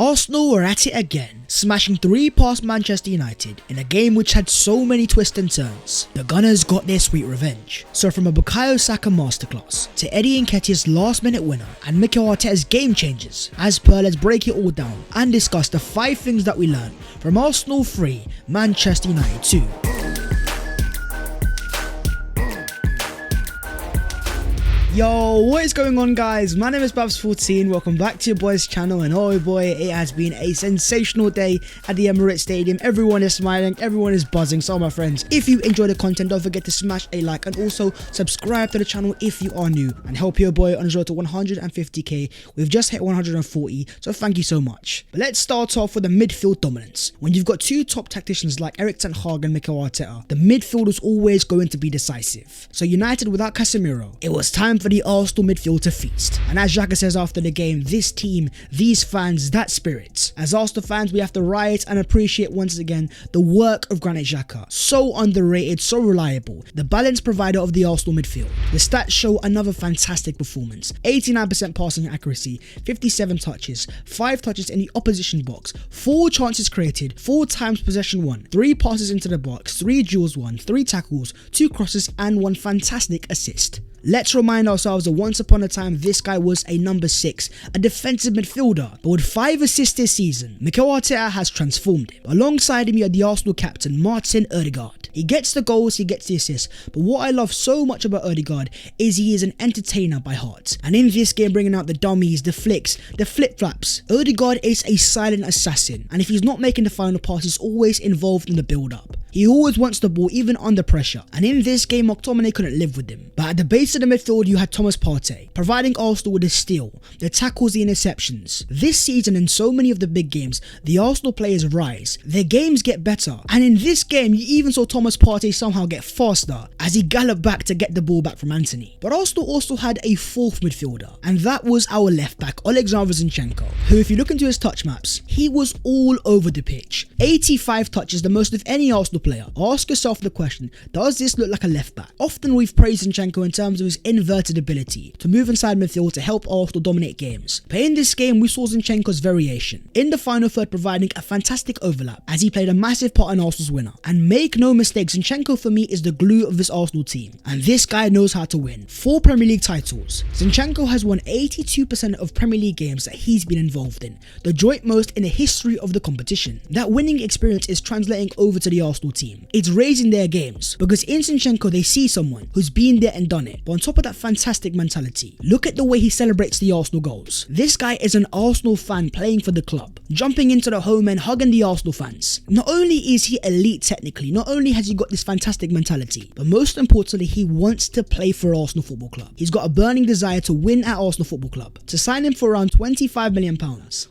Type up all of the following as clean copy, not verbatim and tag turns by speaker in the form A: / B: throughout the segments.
A: Arsenal were at it again, smashing 3 past Manchester United in a game which had so many twists and turns. The Gunners got their sweet revenge. So from a Nketiah Saka masterclass to Eddie Nketiah's last minute winner and Mikel Arteta's game changers, as per, let's break it all down and discuss the 5 things that we learned from Arsenal 3, Manchester United 2. Yo, what is going on, guys? My name is Babs14. Welcome back to your boy's channel, and oh boy, it has been a sensational day at the Emirates Stadium. Everyone is smiling, everyone is buzzing. So my friends, if you enjoy the content, don't forget to smash a like and also subscribe to the channel if you are new, and help your boy on his road to 150k. We've just hit 140, so thank you so much. But let's start off with the midfield dominance. When you've got 2 top tacticians like Erik ten Hag and Mikel Arteta, the midfield is always going to be decisive. So United without Casemiro, it was time for the Arsenal midfield to feast. And as Xhaka says after the game, this team, these fans, that spirit. As Arsenal fans, we have to riot and appreciate once again the work of Granit Xhaka. So underrated, so reliable, the balance provider of the Arsenal midfield. The stats show another fantastic performance. 89% passing accuracy, 57 touches, 5 touches in the opposition box, 4 chances created, 4 times possession won, 3 passes into the box, 3 duels won, 3 tackles, 2 crosses and 1 fantastic assist. Let's remind ourselves that once upon a time this guy was a number 6, a defensive midfielder, but with 5 assists this season, Mikel Arteta has transformed him. Alongside him you had the Arsenal captain Martin Odegaard. He gets the goals, he gets the assists, but what I love so much about Odegaard is he is an entertainer by heart. And in this game, bringing out the dummies, the flicks, the flip-flaps, Odegaard is a silent assassin, and if he's not making the final pass, he's always involved in the build-up. He always wants the ball even under pressure, and in this game McTominay couldn't live with him. But at the base of the midfield you had Thomas Partey, providing Arsenal with the steal, the tackles, the interceptions. This season in so many of the big games, the Arsenal players rise, their games get better, and in this game you even saw Thomas Partey somehow get faster as he galloped back to get the ball back from Antony. But Arsenal also had a 4th midfielder, and that was our left back Alexander Zinchenko, who if you look into his touch maps, he was all over the pitch. 85 touches, the most of any Arsenal player. Ask yourself the question, does this look like a left back? Often we've praised Zinchenko in terms of his inverted ability to move inside midfield to help Arsenal dominate games. But in this game we saw Zinchenko's variation, in the final third providing a fantastic overlap as he played a massive part in Arsenal's winner. And make no mistake, Zinchenko for me is the glue of this Arsenal team, and this guy knows how to win. 4 Premier League titles. Zinchenko has won 82% of Premier League games that he's been involved in, the joint most in the history of the competition. That winning experience is translating over to the Arsenal team. It's raising their games, because in Zinchenko they see someone who's been there and done it. But on top of that fantastic mentality, look at the way he celebrates the Arsenal goals. This guy is an Arsenal fan playing for the club, jumping into the home and hugging the Arsenal fans. Not only is he elite technically, not only has he got this fantastic mentality, but most importantly he wants to play for Arsenal Football Club. He's got a burning desire to win at Arsenal Football Club. To sign him for around £25 million,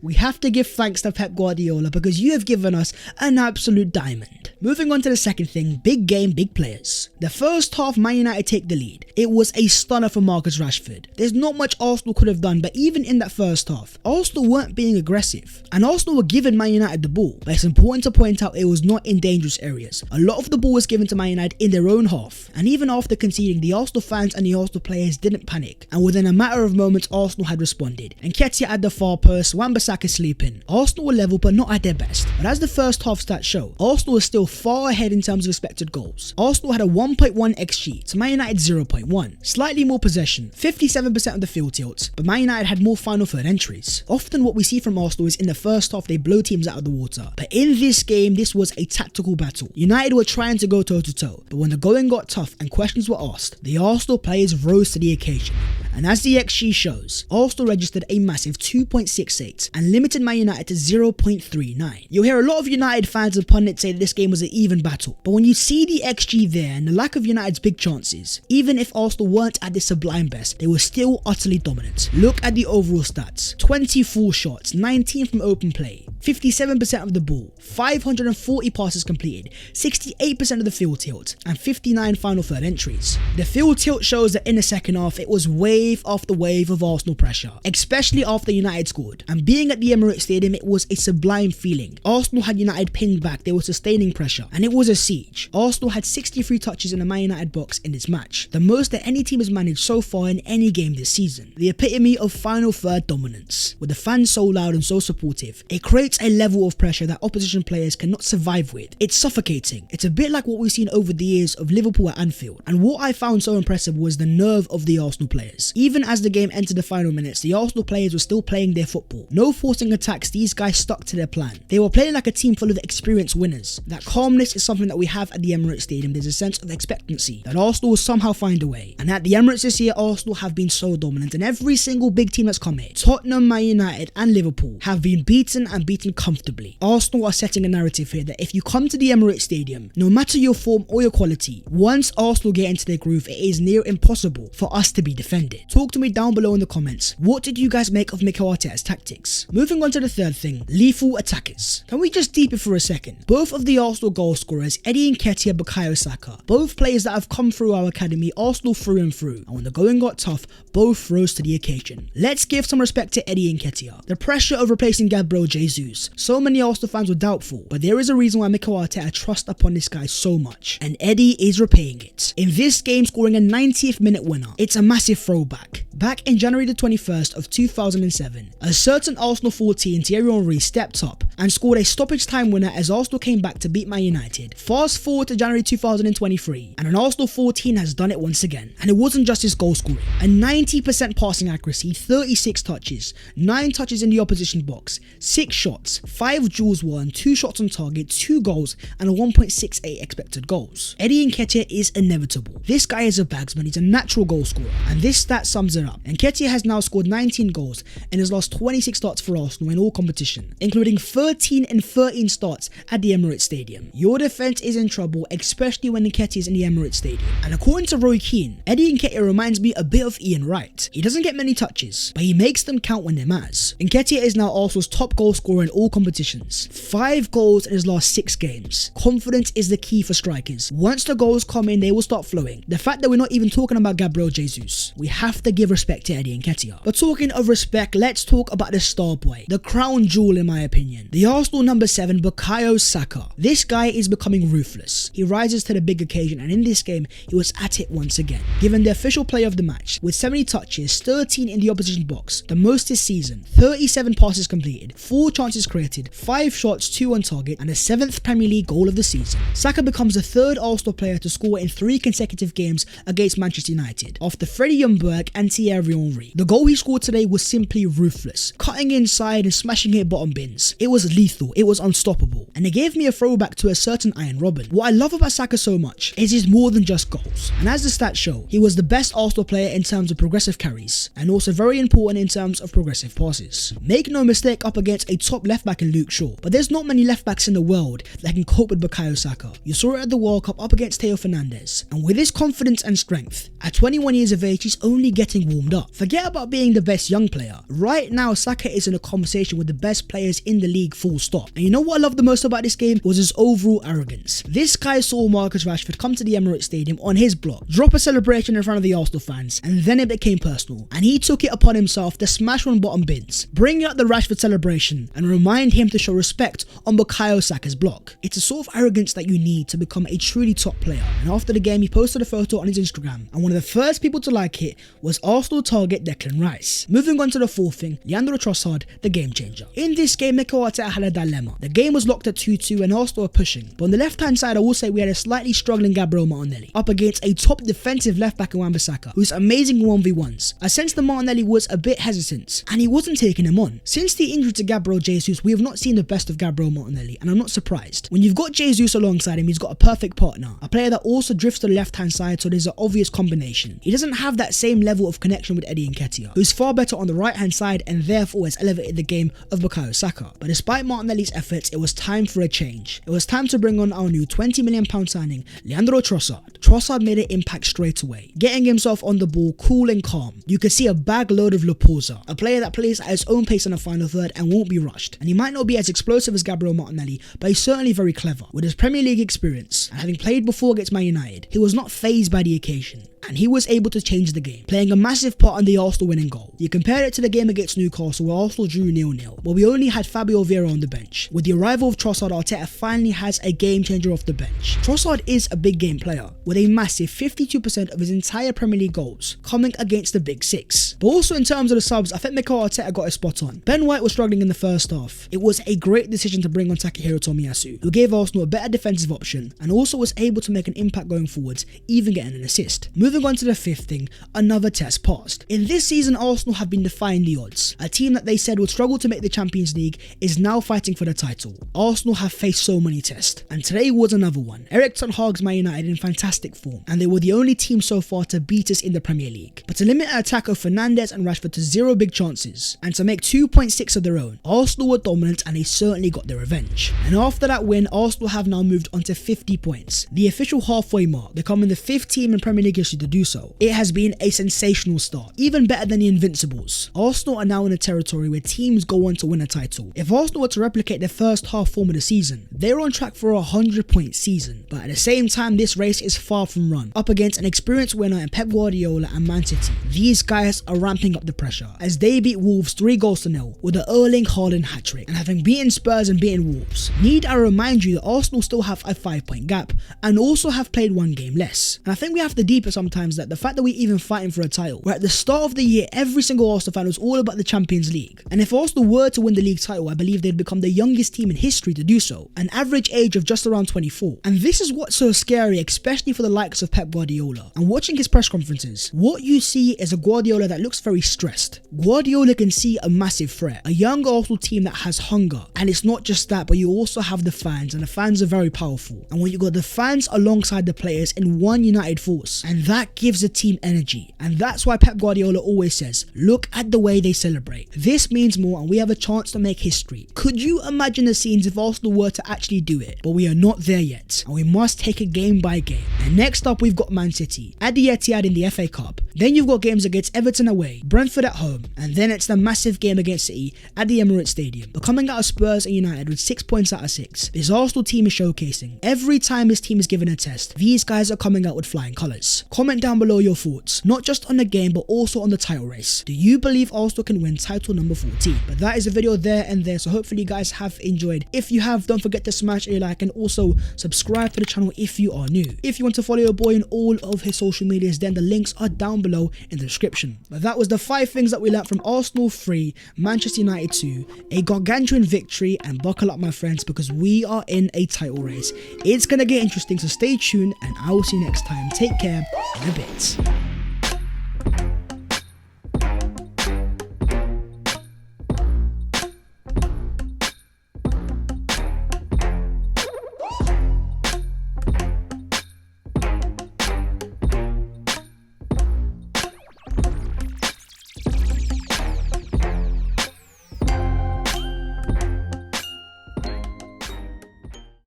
A: we have to give thanks to Pep Guardiola, because you have given us an absolute diamond. Moving on to the second thing, big game, big players. The first half Man United take the lead. It was a stunner for Marcus Rashford. There's not much Arsenal could have done, but even in that first half, Arsenal weren't being aggressive, and Arsenal were giving Man United the ball, but it's important to point out it was not in dangerous areas. A lot of the ball was given to Man United in their own half, and even after conceding, the Arsenal fans and the Arsenal players didn't panic, and within a matter of moments Arsenal had responded. Nketiah at the far post, Wan-Bissaka sleeping. Arsenal were level but not at their best, but as the first half stats show, Arsenal was still far ahead in terms of expected goals. Arsenal had a 1.1 XG to Man United 0.1, slightly more possession, 57% of the field tilts, but Man United had more final third entries. Often what we see from Arsenal is in the first half they blow teams out of the water, but in this game this was a tactical battle. United were trying to go toe to toe, but when the going got tough and questions were asked, the Arsenal players rose to the occasion. And as the XG shows, Arsenal registered a massive 2.68 and limited Man United to 0.39. You'll hear a lot of United fans and pundits say that this game was an even battle, but when you see the XG there and the lack of United's big chances, even if Arsenal weren't at their sublime best, they were still utterly dominant. Look at the overall stats: 24 shots, 19 from open play, 57% of the ball, 540 passes completed, 68% of the field tilt, and 59 final third entries. The field tilt shows that in the second half it was way wave after wave of Arsenal pressure, especially after United scored. And being at the Emirates Stadium, it was a sublime feeling. Arsenal had United pinned back, they were sustaining pressure, and it was a siege. Arsenal had 63 touches in the Man United box in this match, the most that any team has managed so far in any game this season. The epitome of final third dominance. With the fans so loud and so supportive, it creates a level of pressure that opposition players cannot survive with. It's suffocating. It's a bit like what we've seen over the years of Liverpool at Anfield. And what I found so impressive was the nerve of the Arsenal players. Even as the game entered the final minutes, the Arsenal players were still playing their football. No forcing attacks, these guys stuck to their plan. They were playing like a team full of experienced winners. That calmness is something that we have at the Emirates Stadium. There's a sense of expectancy that Arsenal will somehow find a way. And at the Emirates this year, Arsenal have been so dominant, and every single big team that's come here, Tottenham, Man United and Liverpool, have been beaten and beaten comfortably. Arsenal are setting a narrative here that if you come to the Emirates Stadium, no matter your form or your quality, once Arsenal get into their groove, it is near impossible for us to be defended. Talk to me down below in the comments. What did you guys make of Mikel Arteta's tactics? Moving on to the third thing, lethal attackers. Can we just deep it for a second? Both of the Arsenal goal scorers, Eddie Nketiah, Bukayo Saka, both players that have come through our academy, Arsenal through and through, and when the going got tough, both rose to the occasion. Let's give some respect to Eddie Nketiah. The pressure of replacing Gabriel Jesus. So many Arsenal fans were doubtful, but there is a reason why Mikel Arteta trusts upon this guy so much, and Eddie is repaying it. In this game, scoring a 90th minute winner. It's a massive throwback. Back in January the 21st of 2007, a certain Arsenal 14, Thierry Henry, stepped up and scored a stoppage time winner as Arsenal came back to beat Man United. Fast forward to January 2023, and an Arsenal 14 has done it once again. And it wasn't just his goal scoring. A 90% passing accuracy, 36 touches, 9 touches in the opposition box, 6 shots, 5 duels won, 2 shots on target, 2 goals, and a 1.68 expected goals. Eddie Nketiah is inevitable. This guy is a bagsman, he's a natural goal scorer, and this stat sums it up. Nketiah has now scored 19 goals and has lost 26 starts for Arsenal in all competition, including 13 and 13 starts at the Emirates Stadium. Your defense is in trouble, especially when Nketiah is in the Emirates Stadium. And according to Roy Keane, Eddie Nketiah reminds me a bit of Ian Wright. He doesn't get many touches, but he makes them count when they're matters. Nketiah is now Arsenal's top goal scorer in all competitions. 5 goals in his last 6 games. Confidence is the key for strikers. Once the goals come in, they will start flowing. The fact that we're not even talking about Gabriel Jesus, we have to give respect to Eddie Nketiah. But talking of respect, let's talk about the star boy, the crown jewel in my opinion, the Arsenal number 7, Bukayo Saka. This guy is becoming ruthless. He rises to the big occasion, and in this game, he was at it once again. Given the official player of the match, with 70 touches, 13 in the opposition box, the most this season, 37 passes completed, 4 chances created, 5 shots, 2 on target, and a 7th Premier League goal of the season. Saka becomes the 3rd Arsenal player to score in 3 consecutive games against Manchester United, after Freddie Ljungberg and Thierry Henry. The goal he scored today was simply ruthless, cutting inside and smashing it bottom bins. It was lethal, it was unstoppable, and it gave me a throwback to a certain Iron Robin. What I love about Saka so much is he's more than just goals, and as the stats show, he was the best Arsenal player in terms of progressive carries, and also very important in terms of progressive passes. Make no mistake, up against a top left back in Luke Shaw, but there's not many left backs in the world that can cope with Bukayo Saka. You saw it at the World Cup up against Theo Fernandez, and with his confidence and strength, at 21 years of age, he's only getting warmed up. Forget about being the best young player. Right now, Saka is in a conversation with the best players in the league, full stop. And you know what I love the most about this game was his overall arrogance. This guy saw Marcus Rashford come to the Emirates Stadium on his block, drop a celebration in front of the Arsenal fans, and then it became personal, and he took it upon himself to smash one bottom bins, bring out the Rashford celebration, and remind him to show respect on Bukayo Saka's block. It's a sort of arrogance that you need to become a truly top player. And after the game, he posted a photo on his Instagram, and one of the first people to like it was Arsenal target Declan Rice. Moving on to the 4th thing, Leandro Trossard, the game changer. In this game, Mikel Arteta had a dilemma. The game was locked at 2-2 and Arsenal were pushing, but on the left hand side, I will say we had a slightly struggling Gabriel Martinelli up against a top defensive left back in Wan-Bissaka, who's amazing 1v1s. I sensed that Martinelli was a bit hesitant, and he wasn't taking him on. Since the injury to Gabriel Jesus, we have not seen the best of Gabriel Martinelli, and I'm not surprised. When you've got Jesus alongside him, he's got a perfect partner, a player that also drifts to the left hand side, so there's an obvious combination. He doesn't have that same level of connection with Eddie Nketiah, who's far better on the right hand side and therefore has elevated the game of Bukayo Saka. But despite Martinelli's efforts, it was time for a change. It was time to bring on our new £20 million signing, Leandro Trossard. Trossard made an impact straight away, getting himself on the ball cool and calm. You could see a bag load of Laporta, a player that plays at his own pace in the final third and won't be rushed. And he might not be as explosive as Gabriel Martinelli, but he's certainly very clever. With his Premier League experience and having played before against Man United, he was not fazed by the occasion. and he was able to change the game, playing a massive part in the Arsenal winning goal. You compare it to the game against Newcastle where Arsenal drew 0-0, where we only had Fabio Vieira on the bench. With the arrival of Trossard, Arteta finally has a game changer off the bench. Trossard is a big game player, with a massive 52% of his entire Premier League goals coming against the Big Six. But also in terms of the subs, I think Mikel Arteta got it spot on. Ben White was struggling in the first half. It was a great decision to bring on Takehiro Tomiyasu, who gave Arsenal a better defensive option and also was able to make an impact going forwards, even getting an assist. Moving on to the fifth thing, another test passed. In this season, Arsenal have been defying the odds. A team that they said would struggle to make the Champions League is now fighting for the title. Arsenal have faced so many tests, and today was another one. Erik ten Hag's Man United in fantastic form, and they were the only team so far to beat us in the Premier League. But to limit an attack of Fernandes and Rashford to 0 big chances, and to make 2.6 of their own, Arsenal were dominant and they certainly got their revenge. And after that win, Arsenal have now moved on to 50 points, the official halfway mark, becoming the 5th team in Premier League history to do so. It has been a sensational start, even better than the Invincibles. Arsenal are now in a territory where teams go on to win a title. If Arsenal were to replicate their first half form of the season, they're on track for a 100-point season. But at the same time, this race is far from run, up against an experienced winner in Pep Guardiola and Man City. These guys are ramping up the pressure as they beat Wolves 3-0 with the Erling Haaland hat-trick, and having beaten Spurs and beaten Wolves. Need I remind you that Arsenal still have a 5-point gap and also have played one game less. And I think we have to deeper sometimes that the fact that we're even fighting for a title, where at the start of the year every single Arsenal fan was all about the Champions League, and if Arsenal were to win the league title, I believe they'd become the youngest team in history to do so, an average age of just around 24. And this is what's so scary, especially for the likes of Pep Guardiola. And watching his press conferences, what you see is a Guardiola that looks very stressed. Guardiola can see a massive threat, a young Arsenal team that has hunger, and it's not just that, but you also have the fans, and the fans are very powerful. And when you got the fans alongside the players in one united force, and that gives the team energy, and that's why Pep Guardiola always says, look at the way they celebrate. This means more, and we have a chance to make history. Could you imagine the scenes if Arsenal were to actually do it? But we are not there yet, and we must take it game by game. And next up, we've got Man City at the Etihad in the FA Cup. Then you've got games against Everton away, Brentford at home, and then it's the massive game against City at the Emirates Stadium. But coming out of Spurs and United with 6 points out of 6, this Arsenal team is showcasing. Every time this team is given a test, these guys are coming out with flying colours. Comment down below your thoughts, not just on the game but also on the title race. Do you believe Arsenal can win title number 14? But that is the video there and there, so hopefully you guys have enjoyed. If you have, don't forget to smash a like and also subscribe to the channel if you are new. If you want to follow your boy on all of his social medias, then the links are down below in the description. But that was the 5 things that we learned from Arsenal 3, Manchester United 2, a gargantuan victory, and buckle up my friends because we are in a title race. It's gonna get interesting, so stay tuned and I will see you next time. Take care, in a bit.